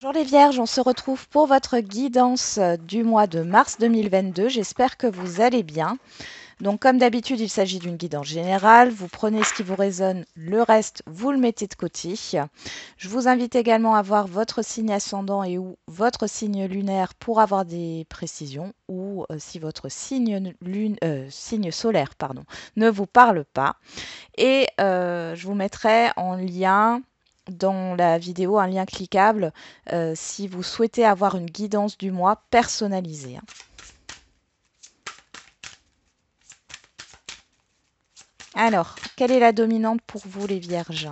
Bonjour les Vierges, on se retrouve pour votre guidance du mois de mars 2022. J'espère que vous allez bien. Donc comme d'habitude, il s'agit d'une guidance générale. Vous prenez ce qui vous résonne, le reste, vous le mettez de côté. Je vous invite également à voir votre signe ascendant et ou votre signe lunaire pour avoir des précisions ou si votre signe solaire ne vous parle pas. Et je vous mettrai en lien dans la vidéo un lien cliquable si vous souhaitez avoir une guidance du mois personnalisée. Alors, quelle est la dominante pour vous les Vierges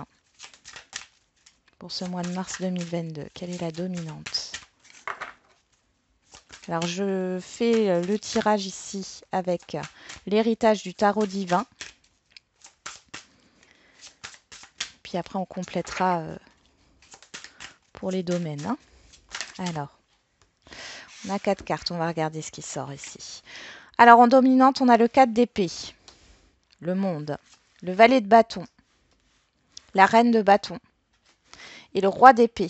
pour ce mois de mars 2022? Quelle est la dominante? Alors, je fais le tirage ici avec l'héritage du tarot divin. Puis après, on complétera pour les domaines. Alors, on a 4 cartes. On va regarder ce qui sort ici. Alors, en dominante, on a le 4 d'épée, le monde, le valet de bâton, la reine de bâton et le roi d'épée.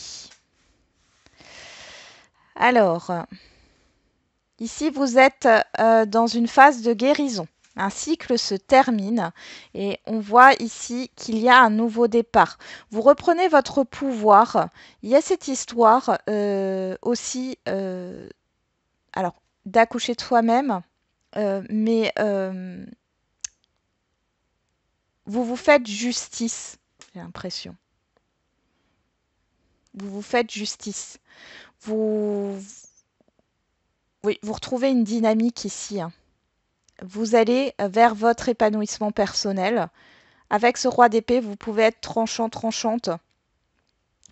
Alors, ici, vous êtes dans une phase de guérison. Un cycle se termine et on voit ici qu'il y a un nouveau départ. Vous reprenez votre pouvoir. Il y a cette histoire aussi alors, d'accoucher de soi-même, mais vous vous faites justice, j'ai l'impression. Vous vous faites justice. Vous, oui, vous retrouvez une dynamique ici. Vous allez vers votre épanouissement personnel. Avec ce roi d'épée, vous pouvez être tranchant, tranchante,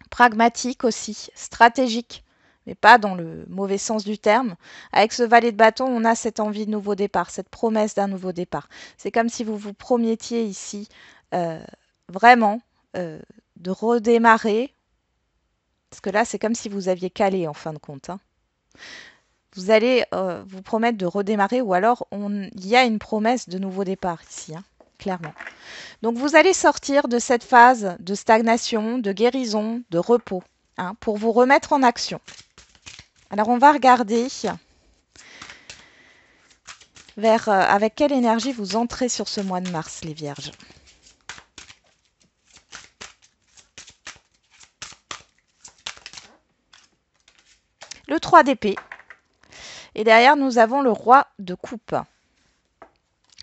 pragmatique aussi, stratégique, mais pas dans le mauvais sens du terme. Avec ce valet de bâton, on a cette envie de nouveau départ, cette promesse d'un nouveau départ. C'est comme si vous vous promettiez ici vraiment de redémarrer, parce que là, c'est comme si vous aviez calé en fin de compte. Vous allez vous promettre de redémarrer ou alors il y a une promesse de nouveau départ ici, clairement. Donc vous allez sortir de cette phase de stagnation, de guérison, de repos, pour vous remettre en action. Alors on va regarder avec quelle énergie vous entrez sur ce mois de mars, les Vierges. Le 3 d'épée. Et derrière, nous avons le roi de coupe.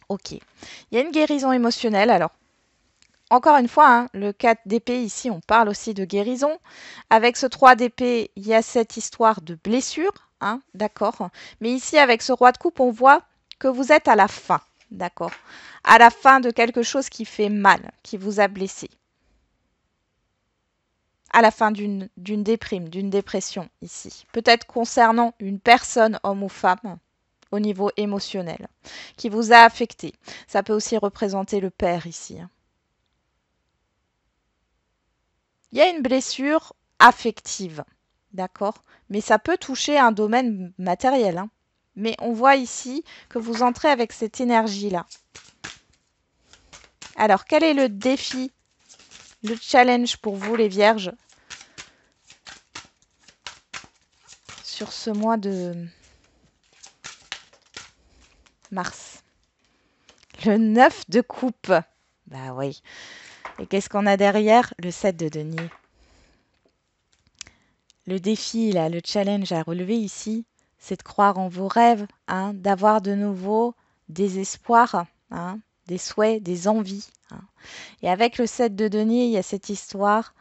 Ok. Il y a une guérison émotionnelle. Alors, encore une fois, le 4 d'épée, ici, on parle aussi de guérison. Avec ce 3 d'épée, il y a cette histoire de blessure. D'accord. Mais ici, avec ce roi de coupe, on voit que vous êtes à la fin. D'accord. À la fin de quelque chose qui fait mal, qui vous a blessé. À la fin d'une déprime, d'une dépression ici. Peut-être concernant une personne, homme ou femme, au niveau émotionnel, qui vous a affecté. Ça peut aussi représenter le père ici. Il y a une blessure affective, d'accord? Mais ça peut toucher un domaine matériel. Mais on voit ici que vous entrez avec cette énergie-là. Alors, quel est le défi, le challenge pour vous, les Vierges, sur ce mois de mars? Le 9 de coupe. Bah oui. Et qu'est-ce qu'on a derrière? Le 7 de denier. Le défi, là, le challenge à relever ici, c'est de croire en vos rêves, d'avoir de nouveau des espoirs, des souhaits, des envies. Et avec le 7 de denier, il y a cette histoire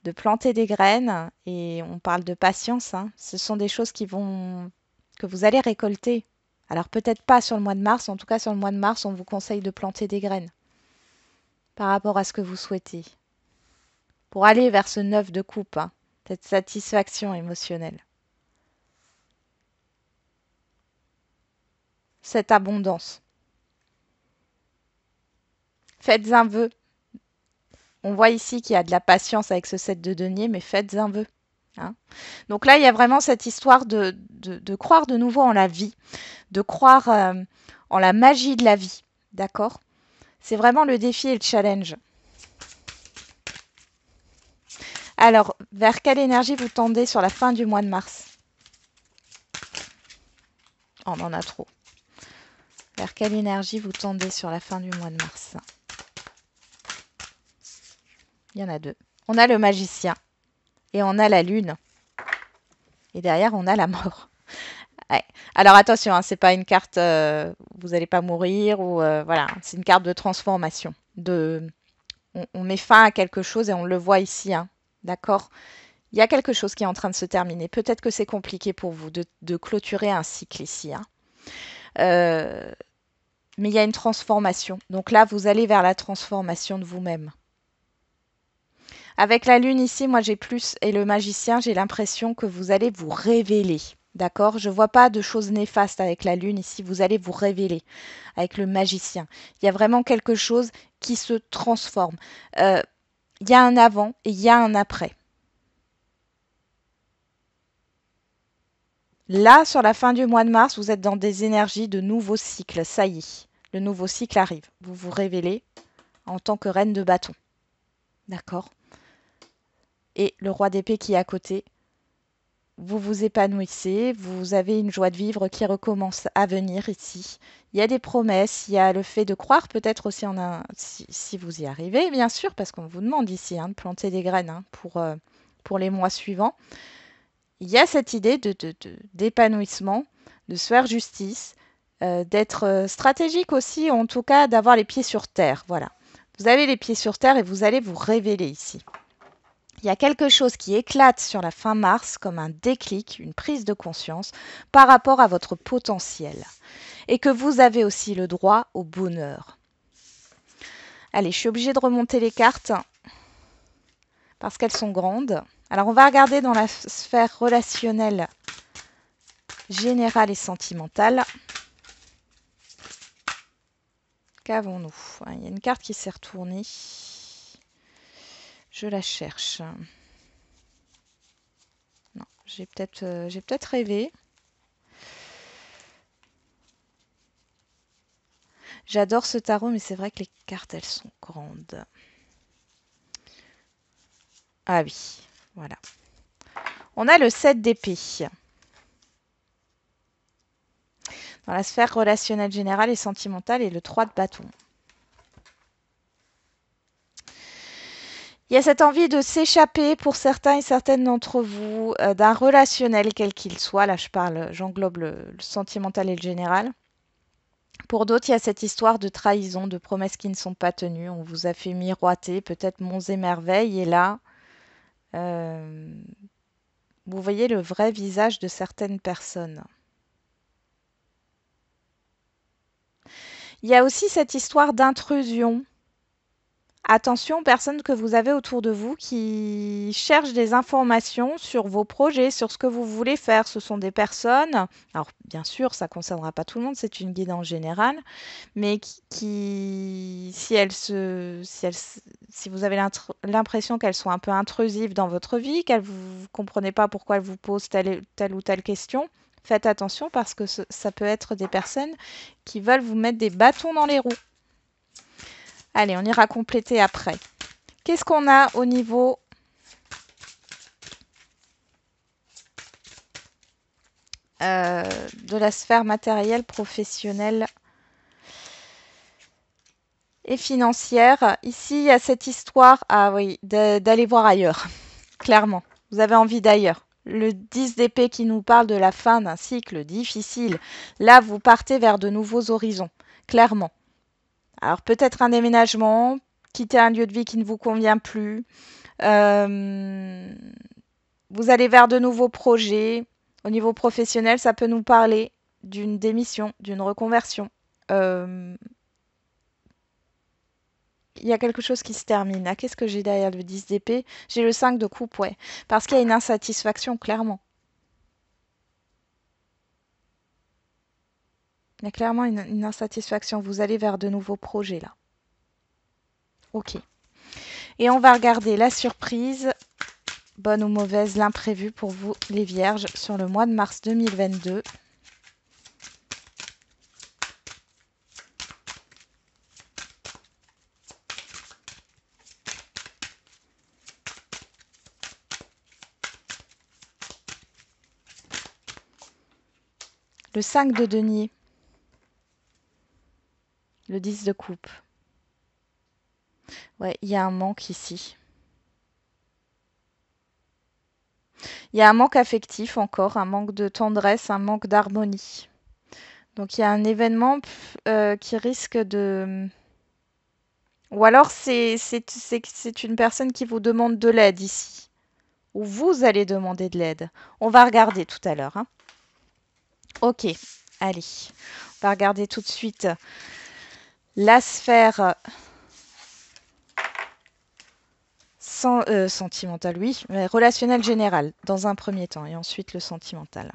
de planter des graines, et on parle de patience. Ce sont des choses que vous allez récolter. Alors peut-être pas sur le mois de mars, en tout cas sur le mois de mars, on vous conseille de planter des graines par rapport à ce que vous souhaitez. Pour aller vers ce 9 de coupe, cette satisfaction émotionnelle. Cette abondance. Faites un vœu. On voit ici qu'il y a de la patience avec ce 7 de denier, mais faites un vœu. Donc là, il y a vraiment cette histoire de croire de nouveau en la vie, de croire en la magie de la vie. D'accord? C'est vraiment le défi et le challenge. Alors, vers quelle énergie vous tendez sur la fin du mois de mars? On en a trop. Vers quelle énergie vous tendez sur la fin du mois de mars? Il y en a deux. On a le magicien et on a la lune. Et derrière, on a la mort. Ouais. Alors attention, hein, c'est pas une carte, vous n'allez pas mourir ou voilà, c'est une carte de transformation. On met fin à quelque chose et on le voit ici, hein, d'accord? Il y a quelque chose qui est en train de se terminer. Peut-être que c'est compliqué pour vous de clôturer un cycle ici, hein. Mais il y a une transformation. Donc là, vous allez vers la transformation de vous-même. Avec la lune ici, moi j'ai plus, et le magicien, j'ai l'impression que vous allez vous révéler. D'accord? Je ne vois pas de choses néfastes avec la lune ici. Vous allez vous révéler avec le magicien. Il y a vraiment quelque chose qui se transforme. Il y a un avant et il y a un après. Là, sur la fin du mois de mars, vous êtes dans des énergies de nouveaux cycles. Ça y est, le nouveau cycle arrive. Vous vous révélez en tant que reine de bâton. D'accord? Et le roi d'épée qui est à côté, vous vous épanouissez, vous avez une joie de vivre qui recommence à venir ici. Il y a des promesses, il y a le fait de croire peut-être aussi en un... Si vous y arrivez, bien sûr, parce qu'on vous demande ici hein, de planter des graines hein, pour les mois suivants. Il y a cette idée d'épanouissement, de se faire justice, d'être stratégique aussi, en tout cas d'avoir les pieds sur terre. Voilà. Vous avez les pieds sur terre et vous allez vous révéler ici. Il y a quelque chose qui éclate sur la fin mars comme un déclic, une prise de conscience par rapport à votre potentiel. Et que vous avez aussi le droit au bonheur. Allez, je suis obligée de remonter les cartes parce qu'elles sont grandes. Alors, on va regarder dans la sphère relationnelle générale et sentimentale. Qu'avons-nous? Il y a une carte qui s'est retournée. Je la cherche. Non, j'ai peut-être rêvé. J'adore ce tarot, mais c'est vrai que les cartes, elles sont grandes. Ah oui, voilà. On a le 7 d'épée. Dans la sphère relationnelle générale et sentimentale et le 3 de bâton. Il y a cette envie de s'échapper pour certains et certaines d'entre vous d'un relationnel quel qu'il soit. Là, j'englobe le sentimental et le général. Pour d'autres, il y a cette histoire de trahison, de promesses qui ne sont pas tenues. On vous a fait miroiter peut-être monts et merveilles. Et là, vous voyez le vrai visage de certaines personnes. Il y a aussi cette histoire d'intrusion. Attention, personnes que vous avez autour de vous qui cherchent des informations sur vos projets, sur ce que vous voulez faire. Ce sont des personnes, alors bien sûr, ça ne concernera pas tout le monde, c'est une guide en général, mais si vous avez l'impression qu'elles sont un peu intrusives dans votre vie, qu'elles vous comprenez pas pourquoi elles vous posent telle ou telle question, faites attention parce que ça peut être des personnes qui veulent vous mettre des bâtons dans les roues. Allez, on ira compléter après. Qu'est-ce qu'on a au niveau de la sphère matérielle, professionnelle et financière? Ici, il y a cette histoire d'aller voir ailleurs, clairement. Vous avez envie d'ailleurs. Le 10 d'épée qui nous parle de la fin d'un cycle difficile. Là, vous partez vers de nouveaux horizons, clairement. Alors peut-être un déménagement, quitter un lieu de vie qui ne vous convient plus. Vous allez vers de nouveaux projets. Au niveau professionnel, ça peut nous parler d'une démission, d'une reconversion. Il y a quelque chose qui se termine. Ah, qu'est-ce que j'ai derrière le 10 d'épée? J'ai le 5 de coupe, ouais. Parce qu'il y a une insatisfaction, clairement. Il y a clairement une insatisfaction. Vous allez vers de nouveaux projets, là. Ok. Et on va regarder la surprise, bonne ou mauvaise, l'imprévu pour vous, les vierges, sur le mois de mars 2022. Le 5 de denier. Le 10 de coupe. Ouais, il y a un manque ici. Il y a un manque affectif encore, un manque de tendresse, un manque d'harmonie. Donc il y a un événement qui risque de... Ou alors c'est une personne qui vous demande de l'aide ici. Ou vous allez demander de l'aide. On va regarder tout à l'heure, hein. Ok, allez. On va regarder tout de suite la sphère sentimentale, oui, mais relationnelle générale, dans un premier temps, et ensuite le sentimental.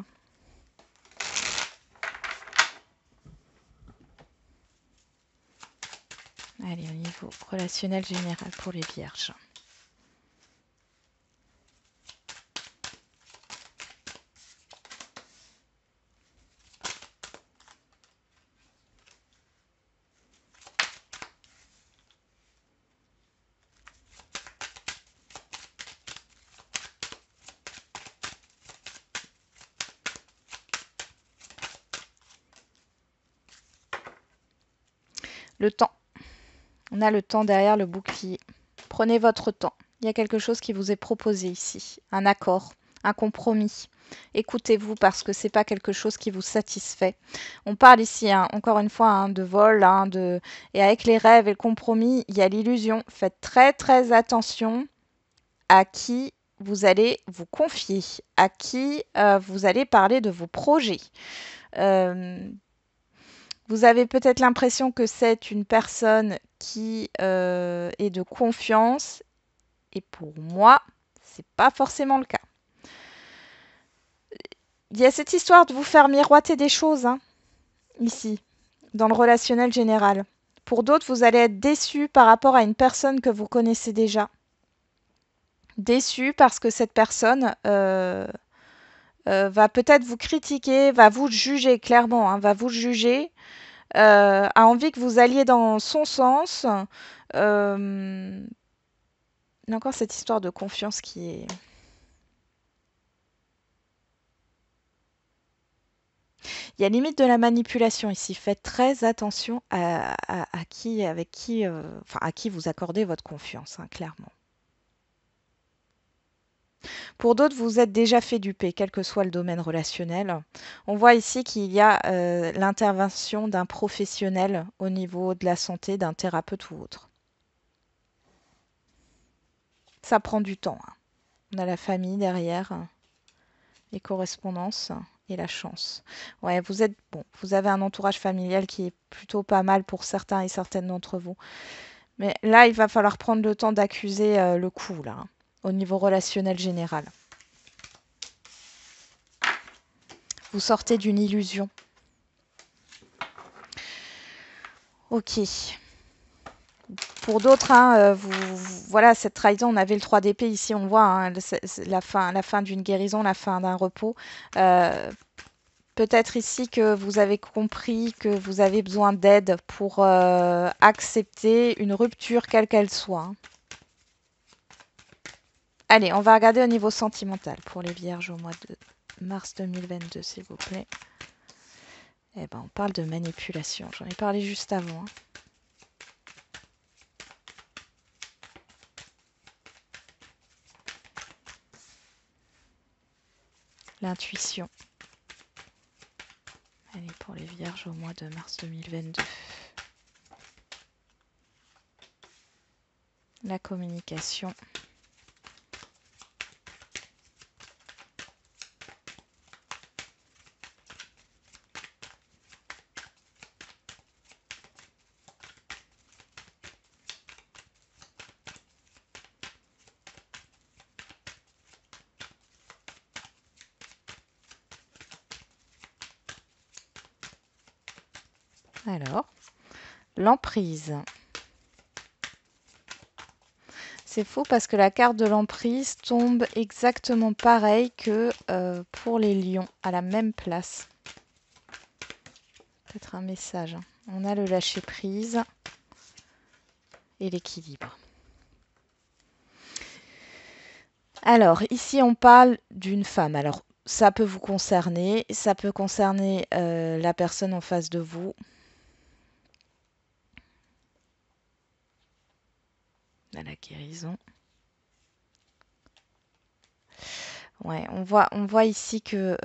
Allez, au niveau relationnel général pour les vierges. Le temps. On a le temps derrière le bouclier. Prenez votre temps. Il y a quelque chose qui vous est proposé ici. Un accord, un compromis. Écoutez-vous parce que ce n'est pas quelque chose qui vous satisfait. On parle ici, hein, encore une fois, hein, de vol. Et avec les rêves et le compromis, il y a l'illusion. Faites très très attention à qui vous allez vous confier, à qui vous allez parler de vos projets. Vous avez peut-être l'impression que c'est une personne qui est de confiance. Et pour moi, c'est pas forcément le cas. Il y a cette histoire de vous faire miroiter des choses, hein, ici, dans le relationnel général. Pour d'autres, vous allez être déçus par rapport à une personne que vous connaissez déjà. Déçus parce que cette personne va peut-être vous critiquer, va vous juger, clairement, hein, va vous juger, a envie que vous alliez dans son sens. Il y a encore cette histoire de confiance qui est... Il y a limite de la manipulation ici. Faites très attention à qui, avec qui, à qui vous accordez votre confiance, hein, clairement. Pour d'autres, vous vous êtes déjà fait duper, quel que soit le domaine relationnel. On voit ici qu'il y a l'intervention d'un professionnel au niveau de la santé, d'un thérapeute ou autre. Ça prend du temps, hein. On a la famille derrière, les correspondances et la chance. Ouais, vous avez un entourage familial qui est plutôt pas mal pour certains et certaines d'entre vous. Mais là, il va falloir prendre le temps d'accuser le coup, là, hein, au niveau relationnel général. Vous sortez d'une illusion. Ok. Pour d'autres, hein, voilà, cette trahison, on avait le 3 d'épée ici, on voit, hein, la fin d'une guérison, la fin d'un repos. Peut-être ici que vous avez compris que vous avez besoin d'aide pour accepter une rupture quelle qu'elle soit, hein. Allez, on va regarder au niveau sentimental pour les vierges au mois de mars 2022, s'il vous plaît. Eh ben, on parle de manipulation. J'en ai parlé juste avant, hein. L'intuition. Allez, pour les vierges au mois de mars 2022. La communication. Alors, l'emprise. C'est faux parce que la carte de l'emprise tombe exactement pareil que pour les lions, à la même place. Peut-être un message, hein. On a le lâcher-prise et l'équilibre. Alors, ici, on parle d'une femme. Alors, ça peut vous concerner, ça peut concerner la personne en face de vous. À la guérison. Ouais, on voit ici que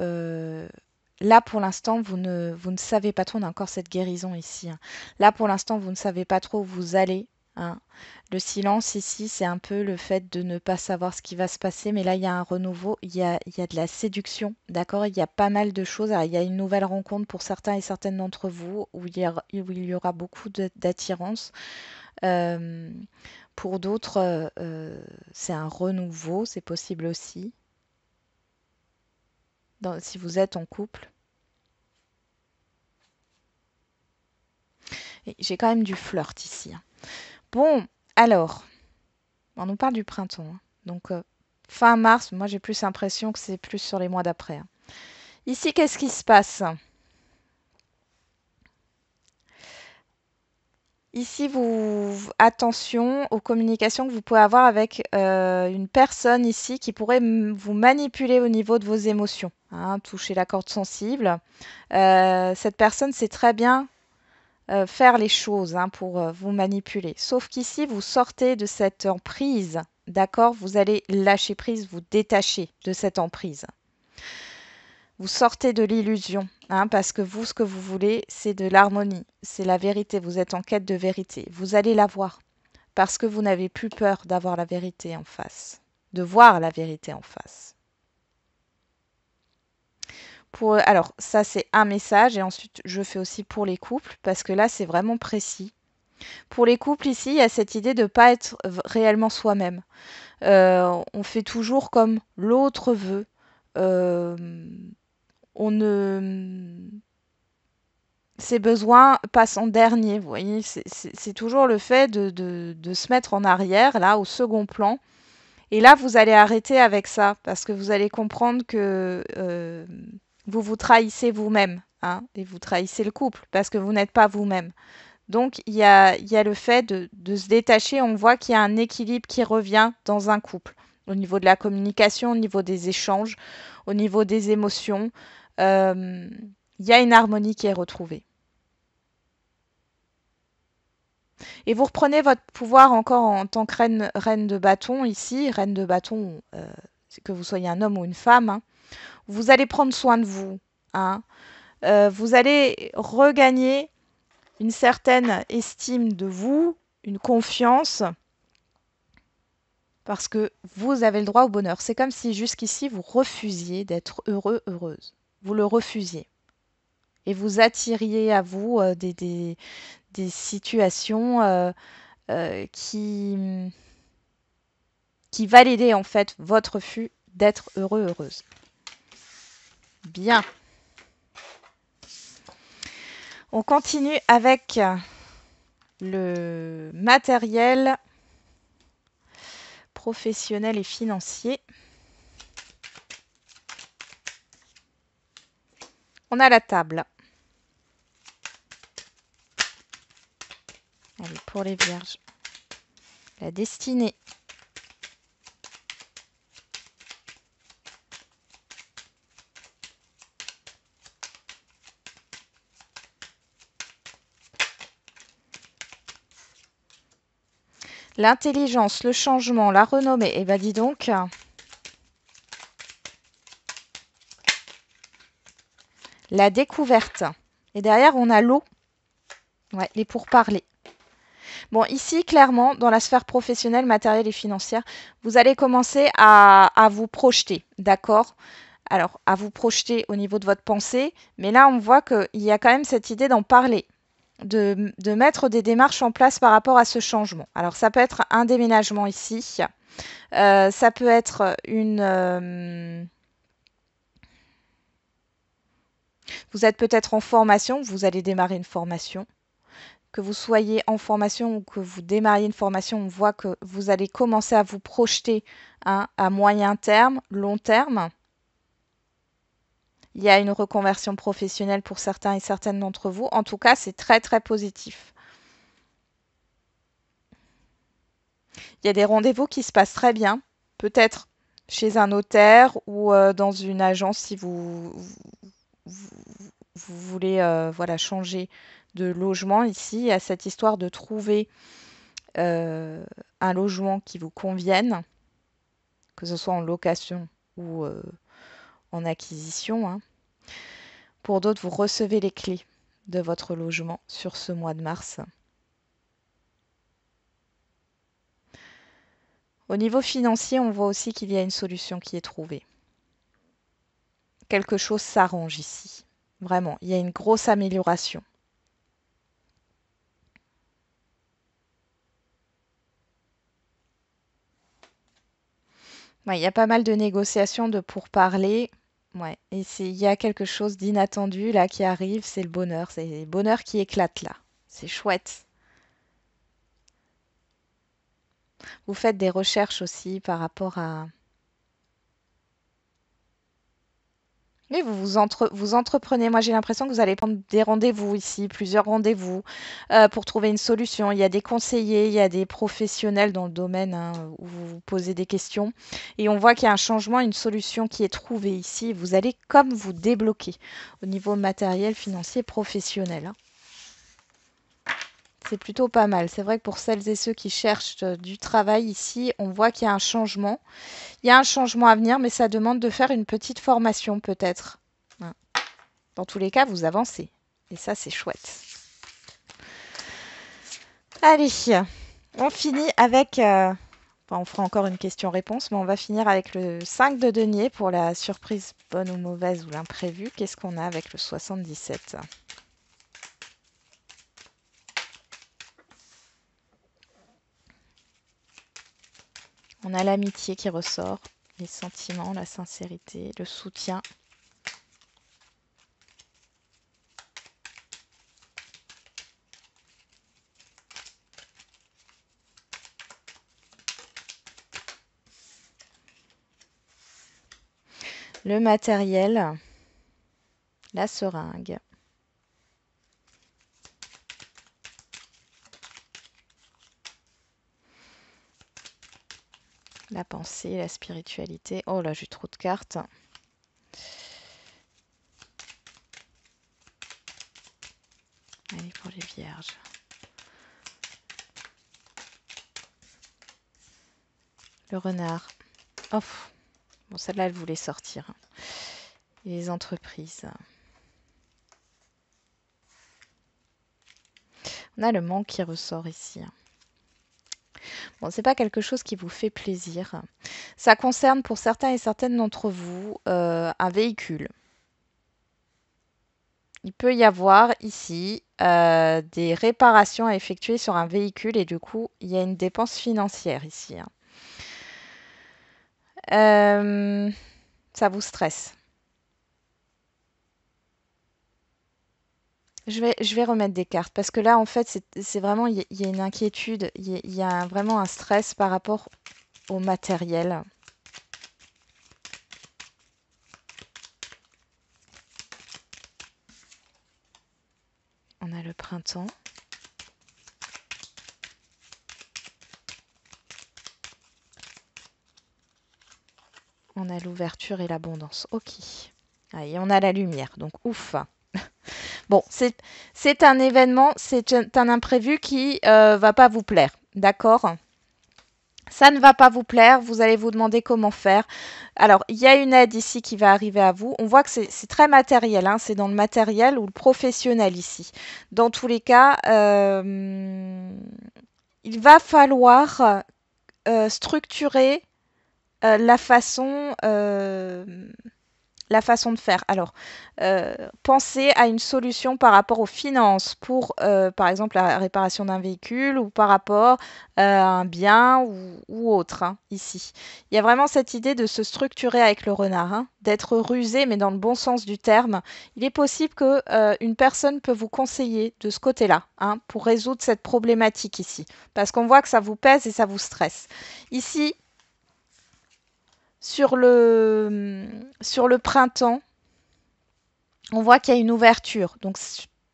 là, pour l'instant, vous ne savez pas trop. On a encore cette guérison ici, hein. Là, pour l'instant, vous ne savez pas trop où vous allez, hein. Le silence ici, c'est un peu le fait de ne pas savoir ce qui va se passer. Mais là, il y a un renouveau, il y a de la séduction, d'accord? Il y a pas mal de choses. Alors, il y a une nouvelle rencontre pour certains et certaines d'entre vous où il y aura beaucoup d'attirance. Euh, pour d'autres, c'est un renouveau, c'est possible aussi, si vous êtes en couple. Et j'ai quand même du flirt ici, hein. Bon, alors, on nous parle du printemps, hein. Donc, fin mars, moi j'ai plus l'impression que c'est plus sur les mois d'après, hein. Ici, qu'est-ce qui se passe? Ici, attention aux communications que vous pouvez avoir avec une personne ici qui pourrait vous manipuler au niveau de vos émotions, hein, toucher la corde sensible. Cette personne sait très bien faire les choses, hein, pour vous manipuler. Sauf qu'ici, vous sortez de cette emprise, d'accord? Vous allez lâcher prise, vous détacher de cette emprise. Vous sortez de l'illusion, hein, parce que vous, ce que vous voulez, c'est de l'harmonie, c'est la vérité. Vous êtes en quête de vérité. Vous allez l'avoir, parce que vous n'avez plus peur d'avoir la vérité en face, de voir la vérité en face. Alors, ça, c'est un message, et ensuite, je fais aussi pour les couples, parce que là, c'est vraiment précis. Pour les couples, ici, il y a cette idée de ne pas être réellement soi-même. On fait toujours comme l'autre veut. Euh, on ne... Ses besoins passent en dernier, vous voyez. C'est toujours le fait de se mettre en arrière, là, au second plan. Et là, vous allez arrêter avec ça, parce que vous allez comprendre que vous vous trahissez vous-même, hein, et vous trahissez le couple, parce que vous n'êtes pas vous-même. Donc, il y a le fait de se détacher. On voit qu'il y a un équilibre qui revient dans un couple, au niveau de la communication, au niveau des échanges, au niveau des émotions. Euh, il y a une harmonie qui est retrouvée. Et vous reprenez votre pouvoir encore en tant que reine de bâton ici, reine de bâton, que vous soyez un homme ou une femme, hein. Vous allez prendre soin de vous, hein. Vous allez regagner une certaine estime de vous, une confiance, parce que vous avez le droit au bonheur. C'est comme si jusqu'ici, vous refusiez d'être heureux, heureuse. Vous le refusiez. Et vous attiriez à vous des situations qui validaient en fait votre refus d'être heureux, heureuse. Bien. On continue avec le matériel professionnel et financier. On a la table. Allez, pour les vierges. La destinée. L'intelligence, le changement, la renommée. Eh bien, dis donc. La découverte. Et derrière, on a l'eau. Ouais, les pourparlers. Bon, ici, clairement, dans la sphère professionnelle, matérielle et financière, vous allez commencer à vous projeter, d'accord? Alors, à vous projeter au niveau de votre pensée, mais là, on voit qu'il y a quand même cette idée d'en parler, de mettre des démarches en place par rapport à ce changement. Alors, ça peut être un déménagement ici, ça peut être vous êtes peut-être en formation, vous allez démarrer une formation. Que vous soyez en formation ou que vous démarriez une formation, on voit que vous allez commencer à vous projeter, hein, à moyen terme, long terme. Il y a une reconversion professionnelle pour certains et certaines d'entre vous. En tout cas, c'est très très positif. Il y a des rendez-vous qui se passent très bien. Peut-être chez un notaire ou dans une agence si vous, vous voulez voilà, changer de logement ici. Il y a cette histoire de trouver euh, un logement qui vous convienne, que ce soit en location ou en acquisition, hein. Pour d'autres, vous recevez les clés de votre logement sur ce mois de mars. Au niveau financier, on voit aussi qu'il y a une solution qui est trouvée. Quelque chose s'arrange ici. Vraiment, il y a une grosse amélioration. Ouais, il y a pas mal de négociations, de pourparlers. Ouais, et il y a quelque chose d'inattendu là qui arrive, c'est le bonheur. C'est le bonheur qui éclate là. C'est chouette. Vous faites des recherches aussi par rapport à... Oui, vous entreprenez. Moi, j'ai l'impression que vous allez prendre des rendez-vous ici, plusieurs rendez-vous, pour trouver une solution. Il y a des conseillers, il y a des professionnels dans le domaine, hein, où vous vous posez des questions. Et on voit qu'il y a un changement, une solution qui est trouvée ici. Vous allez comme vous débloquer au niveau matériel, financier, professionnel, hein. C'est plutôt pas mal. C'est vrai que pour celles et ceux qui cherchent du travail ici, on voit qu'il y a un changement. Il y a un changement à venir, mais ça demande de faire une petite formation peut-être. Hein. Dans tous les cas, vous avancez. Et ça, c'est chouette. Allez, on finit avec... enfin, on fera encore une question-réponse, mais on va finir avec le 5 de denier pour la surprise bonne ou mauvaise ou l'imprévu. Qu'est-ce qu'on a avec le 77? On a l'amitié qui ressort, les sentiments, la sincérité, le soutien. Le matériel, la seringue. La pensée, la spiritualité. Oh là, j'ai trop de cartes. Allez, pour les vierges. Le renard. Oh, bon, celle-là, elle voulait sortir. Et les entreprises. On a le manque qui ressort ici. Bon, c'est pas quelque chose qui vous fait plaisir. Ça concerne pour certains et certaines d'entre vous un véhicule. Il peut y avoir ici des réparations à effectuer sur un véhicule et du coup, il y a une dépense financière ici, hein. Ça vous stresse. Je vais remettre des cartes parce que là, en fait, c'est vraiment, il y a une inquiétude, il y a vraiment un stress par rapport au matériel. On a le printemps. On a l'ouverture et l'abondance. Ok. Ah, et on a la lumière. Donc, ouf. Bon, c'est un événement, c'est un imprévu qui va pas vous plaire. D'accord? Ça ne va pas vous plaire. Vous allez vous demander comment faire. Alors, il y a une aide ici qui va arriver à vous. On voit que c'est très matériel, hein. C'est dans le matériel ou le professionnel ici. Dans tous les cas, il va falloir structurer la façon de faire. Alors, pensez à une solution par rapport aux finances pour, par exemple, la réparation d'un véhicule ou par rapport à un bien ou autre, hein, ici. Il y a vraiment cette idée de se structurer avec le renard, hein, d'être rusé, mais dans le bon sens du terme. Il est possible que une personne peut vous conseiller de ce côté-là, hein, pour résoudre cette problématique ici. Parce qu'on voit que ça vous pèse et ça vous stresse. Ici, sur le printemps, on voit qu'il y a une ouverture. Donc,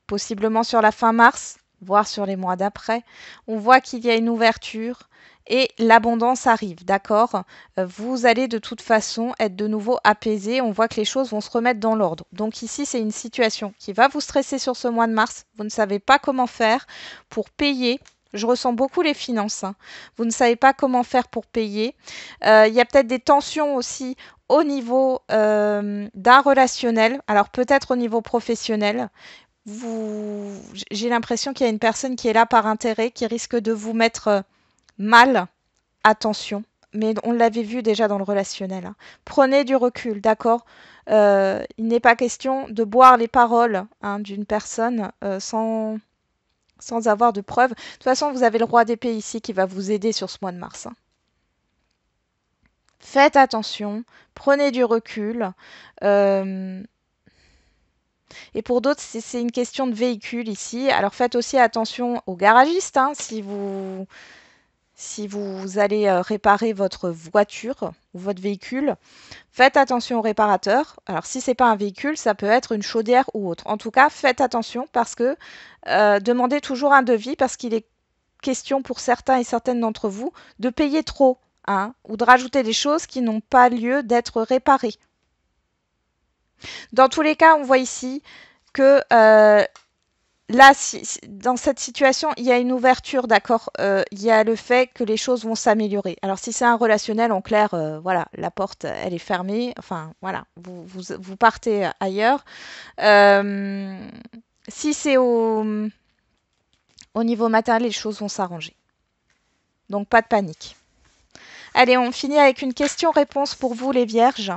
possiblement sur la fin mars, voire sur les mois d'après, on voit qu'il y a une ouverture et l'abondance arrive, d'accord? Vous allez de toute façon être de nouveau apaisé, on voit que les choses vont se remettre dans l'ordre. Donc ici, c'est une situation qui va vous stresser sur ce mois de mars. Vous ne savez pas comment faire pour payer. Je ressens beaucoup les finances, hein. Vous ne savez pas comment faire pour payer. Il y a peut-être des tensions aussi au niveau d'un relationnel, alors peut-être au niveau professionnel. J'ai l'impression qu'il y a une personne qui est là par intérêt, qui risque de vous mettre mal. Attention, mais on l'avait vu déjà dans le relationnel, hein. Prenez du recul, d'accord? Il n'est pas question de boire les paroles, hein, d'une personne sans avoir de preuves. De toute façon, vous avez le roi d'épée ici qui va vous aider sur ce mois de mars, hein. Faites attention, prenez du recul. Euh, et pour d'autres, c'est une question de véhicule ici. Alors faites aussi attention aux garagistes, hein, si vous allez réparer votre voiture ou votre véhicule. Faites attention au réparateur. Alors si c'est pas un véhicule, ça peut être une chaudière ou autre. En tout cas, faites attention parce que demandez toujours un devis parce qu'il est question pour certains et certaines d'entre vous de payer trop, hein, ou de rajouter des choses qui n'ont pas lieu d'être réparées. Dans tous les cas, on voit ici que là, dans cette situation, il y a une ouverture, d'accord. Il y a le fait que les choses vont s'améliorer. Alors, si c'est un relationnel, en clair, voilà, la porte, elle est fermée. Enfin, voilà, vous partez ailleurs. Euh, si c'est au niveau matériel, les choses vont s'arranger. Donc, pas de panique. Allez, on finit avec une question-réponse pour vous, les vierges.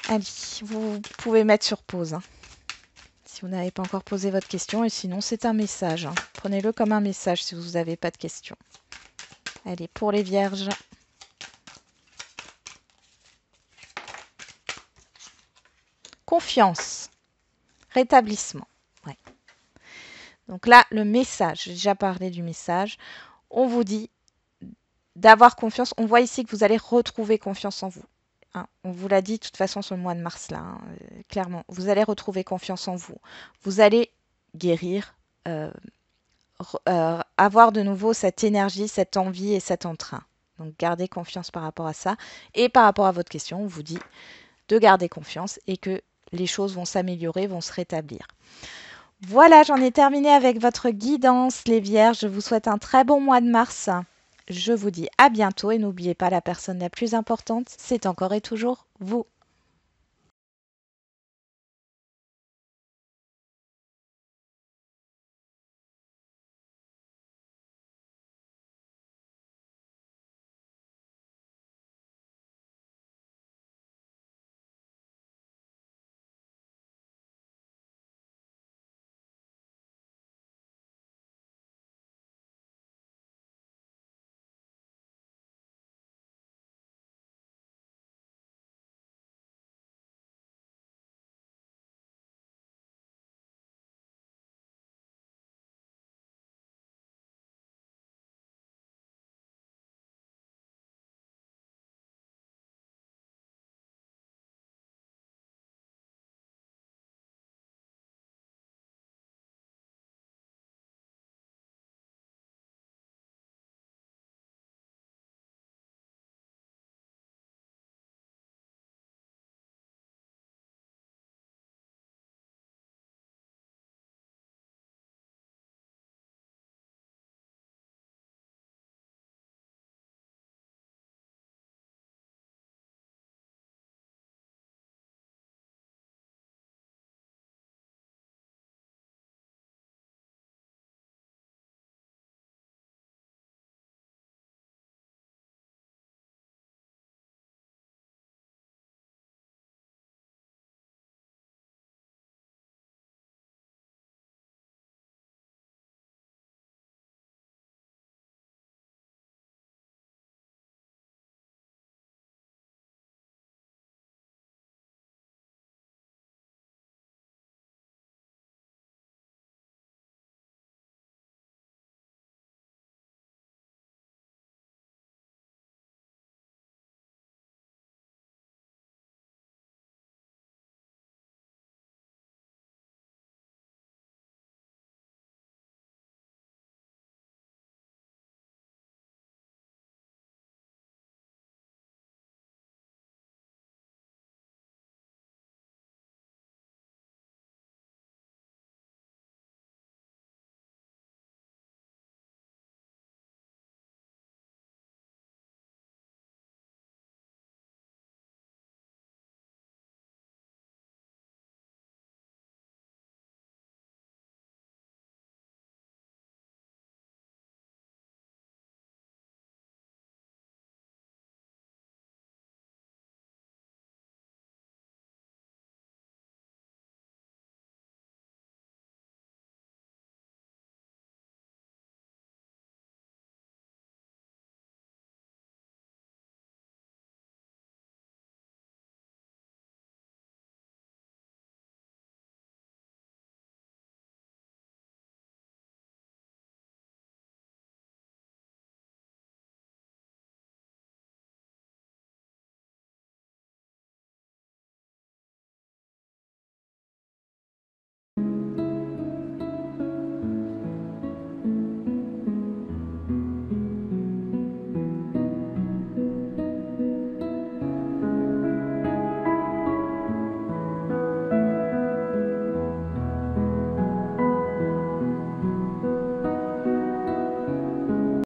Allez, vous pouvez mettre sur pause, hein, si vous n'avez pas encore posé votre question, et sinon c'est un message, hein. Prenez-le comme un message si vous n'avez pas de question. Allez, pour les vierges. Confiance. Rétablissement. Ouais. Donc là, le message, j'ai déjà parlé du message. On vous dit d'avoir confiance. On voit ici que vous allez retrouver confiance en vous, hein. On vous l'a dit de toute façon sur le mois de mars, là, hein, clairement. Vous allez retrouver confiance en vous. Vous allez guérir, avoir de nouveau cette énergie, cette envie et cet entrain. Donc gardez confiance par rapport à ça. Et par rapport à votre question, on vous dit de garder confiance et que les choses vont s'améliorer, vont se rétablir. Voilà, j'en ai terminé avec votre guidance, les vierges. Je vous souhaite un très bon mois de mars. Je vous dis à bientôt et n'oubliez pas, la personne la plus importante, c'est encore et toujours vous.